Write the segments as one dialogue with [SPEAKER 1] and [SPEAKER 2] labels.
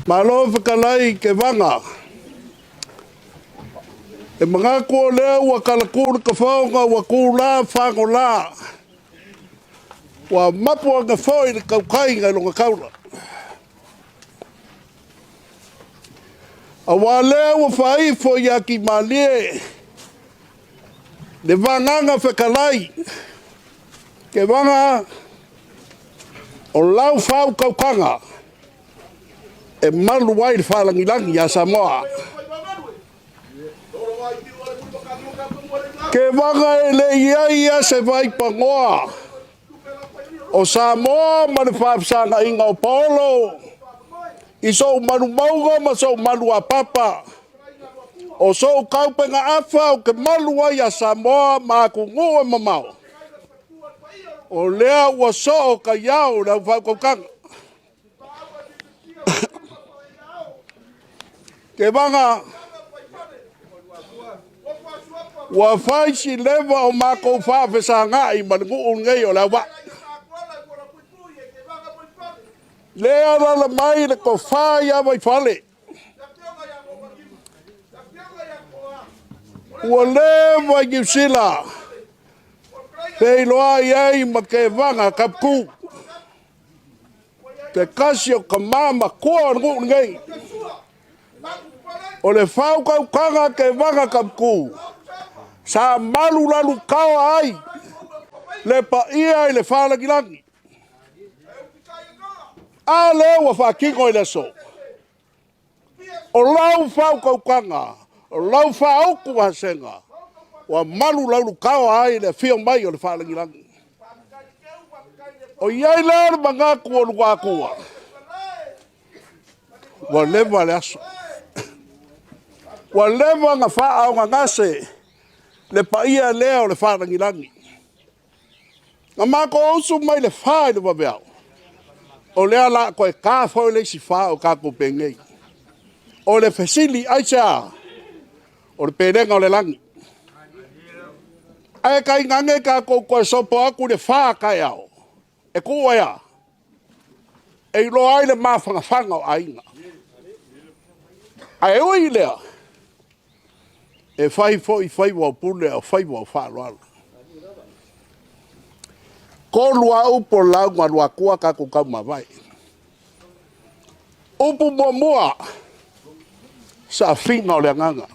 [SPEAKER 1] Malo whakalai ke wanga. E mga kua leo wa kalakura ka whaonga wa kula whangola. Wa mapua ka whoi na kaukai ngai longa kaula. A wa leo wa whaifo ya ki malie. Ne wanganga whakalai. Ke wanga o lau whau kaukanga. E malu wai whalangilangi a Samoa. Ke wanga e le ia se vai pangoa. O Samoa manu whaapsanga inga o polo. I so manu mauga ma so manu a papa. O so kaupenga afa o ke malu wai a Samoa ma ku ngua mamau. O lea wa so ka iau na whakaukanga. Ke wanga wa fai si leva o mako whawhesa ngai mangu ungai o lawa. Lea rala mai le ko whai a Vaifale. Ua lewa i Usila. Pei loa iei ma ke wanga kapku. Te kasi o ka mama kua ngu ungai. O le whau kaukanga ke wanga kapku. Sa malu lalu kawa ai. Le pa ia i le whalagilangi. A leo wa whakingo i le so. O lau whau kaukanga. O lau whau kuwasenga. Wa malu lalu kawa ai le whio mai o le whalagilangi. O iai leo mga kua lua kua. Wa lewa le aso. Wa lewa nga whaau nga ngase. Le paia leo le wharangilangi. Nga mako osu mai le whae le waweau. O lea la koe ka whau le si wha o kako pengei. O le fesili aisa. O le perenga o le langi. Ai kai ngange kako koe sopo aku le wha kai au. E kua ia. E ilo ai le mawhanga o ainga. Ai ui lea. E whai whai wau pule au whai wau faaaloalo. Ko lua upo lau ngā lua kua kako kau mawai. Upu mua mua. Sa finga o le nganga.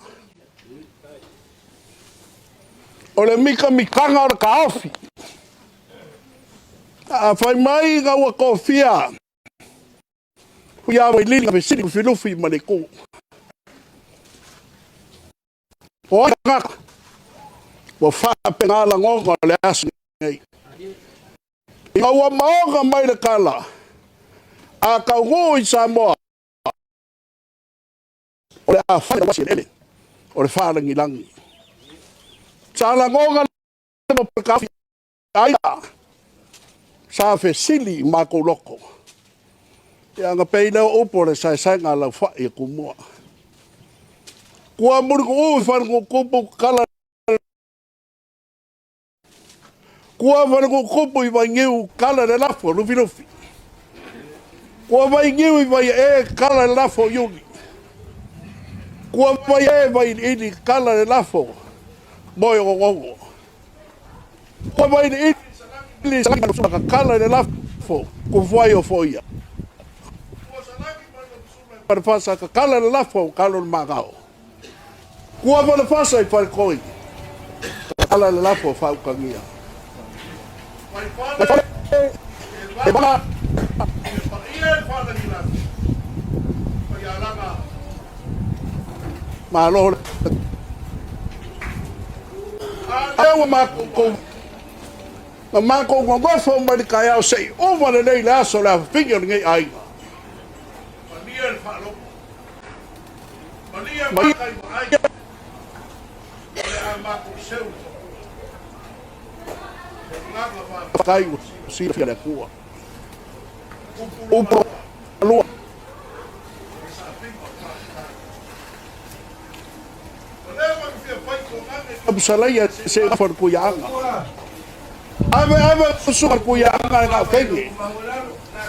[SPEAKER 1] O le mika mikanga o le kaofi. A whai mai ngā ua kofia. Hui awa i lili ka pesiri whilufi maniku. O ngaka. Wa whapenga la ngonga le asu nei. Ia ua maonga mai le kala. A kaungu i Samoa. O le a whaia wasi ele. O le whaalangi langi. Sa la ngonga le mo pekafi. Aia. Sa fesili mako loko. Ia nga peina upo le sai ngā lau whai e kumua. Kua muri ku whangu kupu kala. Kua whangu kupu i vai ngiu kala le lafo lufi lufi. Kua vai ngiu i vai e kala le lafo yungi. Kua vai e vai ini kala le lafo moi o ngongo. Kua vai ini sanaka kala le lafo ku vai o foia. Kua sanaki para fasa ka kala le lafo kala le magao. Kua wana fasa i whare koi. Kala le lafo whau kangia. Vaifale. E wala. E paia e whala ni lana. Paia langa. Malo. Ewa mako kou. Na mako ngongofo mani kai au sei. Ova le nei le aso le a whingio ni ngai ainga. Paia e whalo. Paia e makai ma ainga. Kai si fia kua. Upo lua. Absalaya se for kuyanga. Ave su kuyanga nga kengi.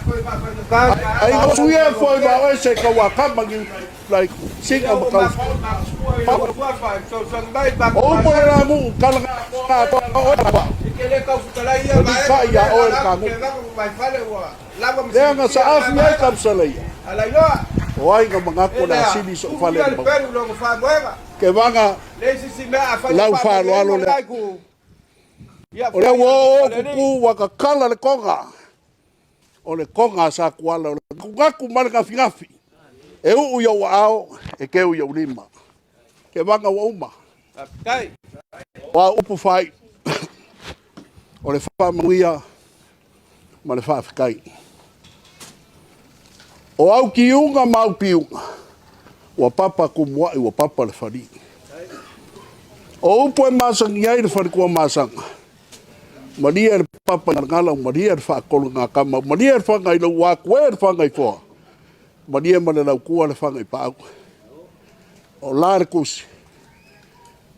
[SPEAKER 1] Ai go suia foi ba o se ka wa ka mangi like sing of ka. O mo la mu ka ka o ba. Di ka ya o ka mu. Denga sa afi ai ka salai. O ai ka mga ko na sini so fale. Ke vanga lau faaloalo le. O le wo ku wa ka kala le konga. O le konga sa kuala o le kungaku mara ngafi e u yo auau e ke u yo lima ke vanga wa uma wa upu fai o le whaamaria ma le whaafikai o au ki unga ma au piunga wa papa kumwa i wa papa le whari o upu e masangi ai le whari kua masanga Maria er papa ngala Maria er fa kol nga kama Maria er fa ngai lo wa kwer fa ngai fo Maria ma le ku le fa ngai pa o larkus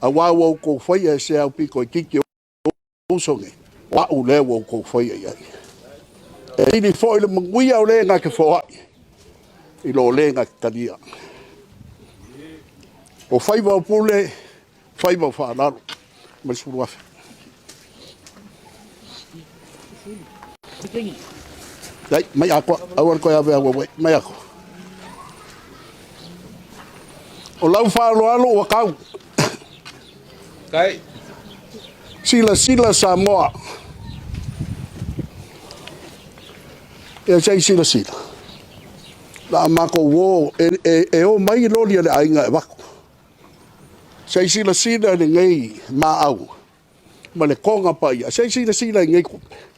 [SPEAKER 1] a wa wo ko foi e se au piko kiki o songe wa u le wo ko foi e ai e ni foi le mangui au le nga ke fo i lo le nga talia o fai va pule fai va fa la ma su wa Dai, mai ako, awar ko ave awe, mai ako. O lau faaloalo o kau.
[SPEAKER 2] Kai.
[SPEAKER 1] Sila Samoa. E sei sila. La mako wo e o mai loli le ainga e wako. Sei sila le ngai ma au. Ma le konga pa ia. Sei sila ngai kupe.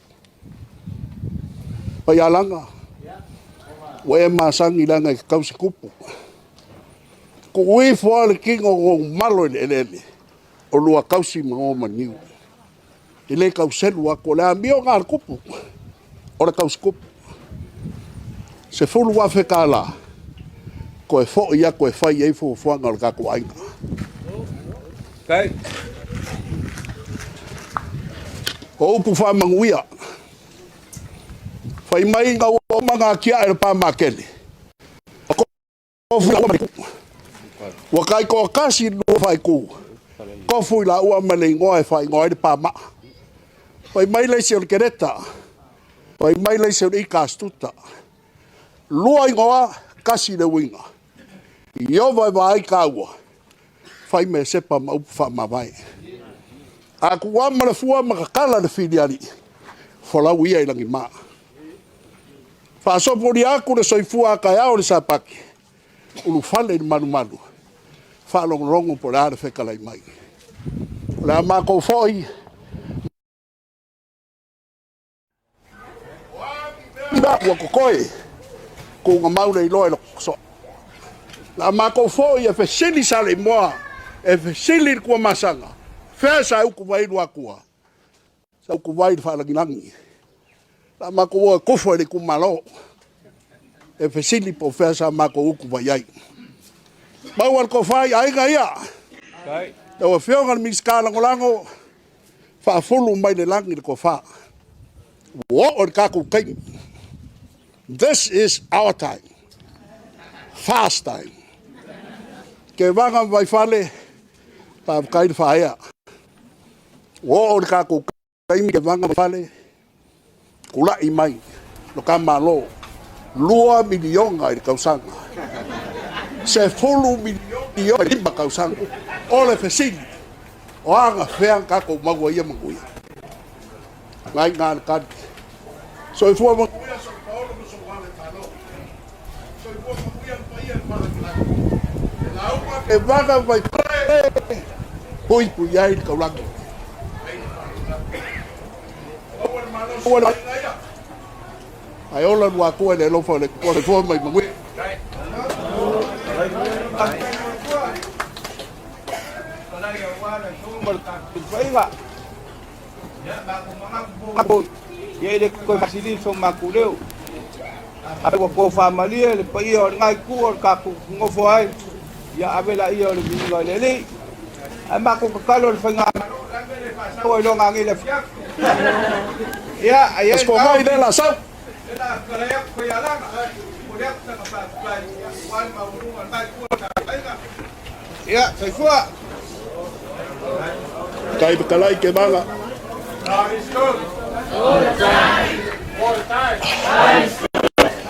[SPEAKER 1] Payalanga. We masangi langa i kausi kupu. Ko ui fua le kingo o malo ele. O lua kausi mo maniu. Ile kauselu ako le amio ngar kupu. O le kausi kupu. Se fulu wa fekala. Ko e fo ia ko e fai e fo fuanga o kako ainga.
[SPEAKER 2] Kai.
[SPEAKER 1] Ko upu fa manguia. Fai mai nga o manga kia e pa makele. Ko fu wa kai ko kasi no fai ku. Ko fu la ua male ngoi fai ngoi de pa ma. Fai mai le se kereta. Fai mai le se i kastuta. Lua ngoa kasi le winga. Yo vai kaua. Fai me sepa ma upa ma vai. Aku wa mala fua makakala le filiali. Fola wia ilangi ma. Fa so pori aku le soifua ka ya o le sapaki. Ulu fale ni manu. Fa longo por ar fe kala mai. La ma ko foi. Ba wa ko koi. Ko nga mau le lo so. La ma ko foi e fe sili sale moa. E fe sili ko masanga. Fe sa ku vai do akua. Sa ku vai fa la ginangi. La mako ko fo le ku malo e fesili po fesa mako ku vai ai ba war ko fai ai ga ia
[SPEAKER 2] Kai.
[SPEAKER 1] o feo ngal miskala ngolango fa fulu mai le langi ko fa wo or ka ku kai. This is our time, fast time ke vanga Vaifale pa kai fa ia wo or ka ku kai ke vanga Vaifale kula i mai no ka malo lua milionga i kausanga se fulu milionga i ba kausanga ole fesili o anga fean ka ko magua ia manguia ngai ngal ka so if we so paulo so vale talo so if we paia para la upa e vaga vai poi puia i kaulango ai ola lua ko le lo fo le ko le fo mai mangui
[SPEAKER 2] ye le ko fasili so makuleu ape ko faatamalii le pai o ngai ku o ka ku ngofo ai ya abela i o le bingo le le ai ma ko kalo le fanga ko lo ngangi le ya ai
[SPEAKER 1] es ko mai de la sau
[SPEAKER 2] Ela kaya ko yalang mulia sa kapatid. Wan maulungan tayo ko ka. Ya, sa kuwa.
[SPEAKER 1] Kai kalai ke manga.
[SPEAKER 2] God is good. All the time. All the time.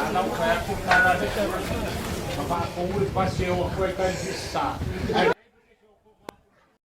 [SPEAKER 2] Alam kaya kung para dito. Mapakungul pa siya wa ko kay bisa.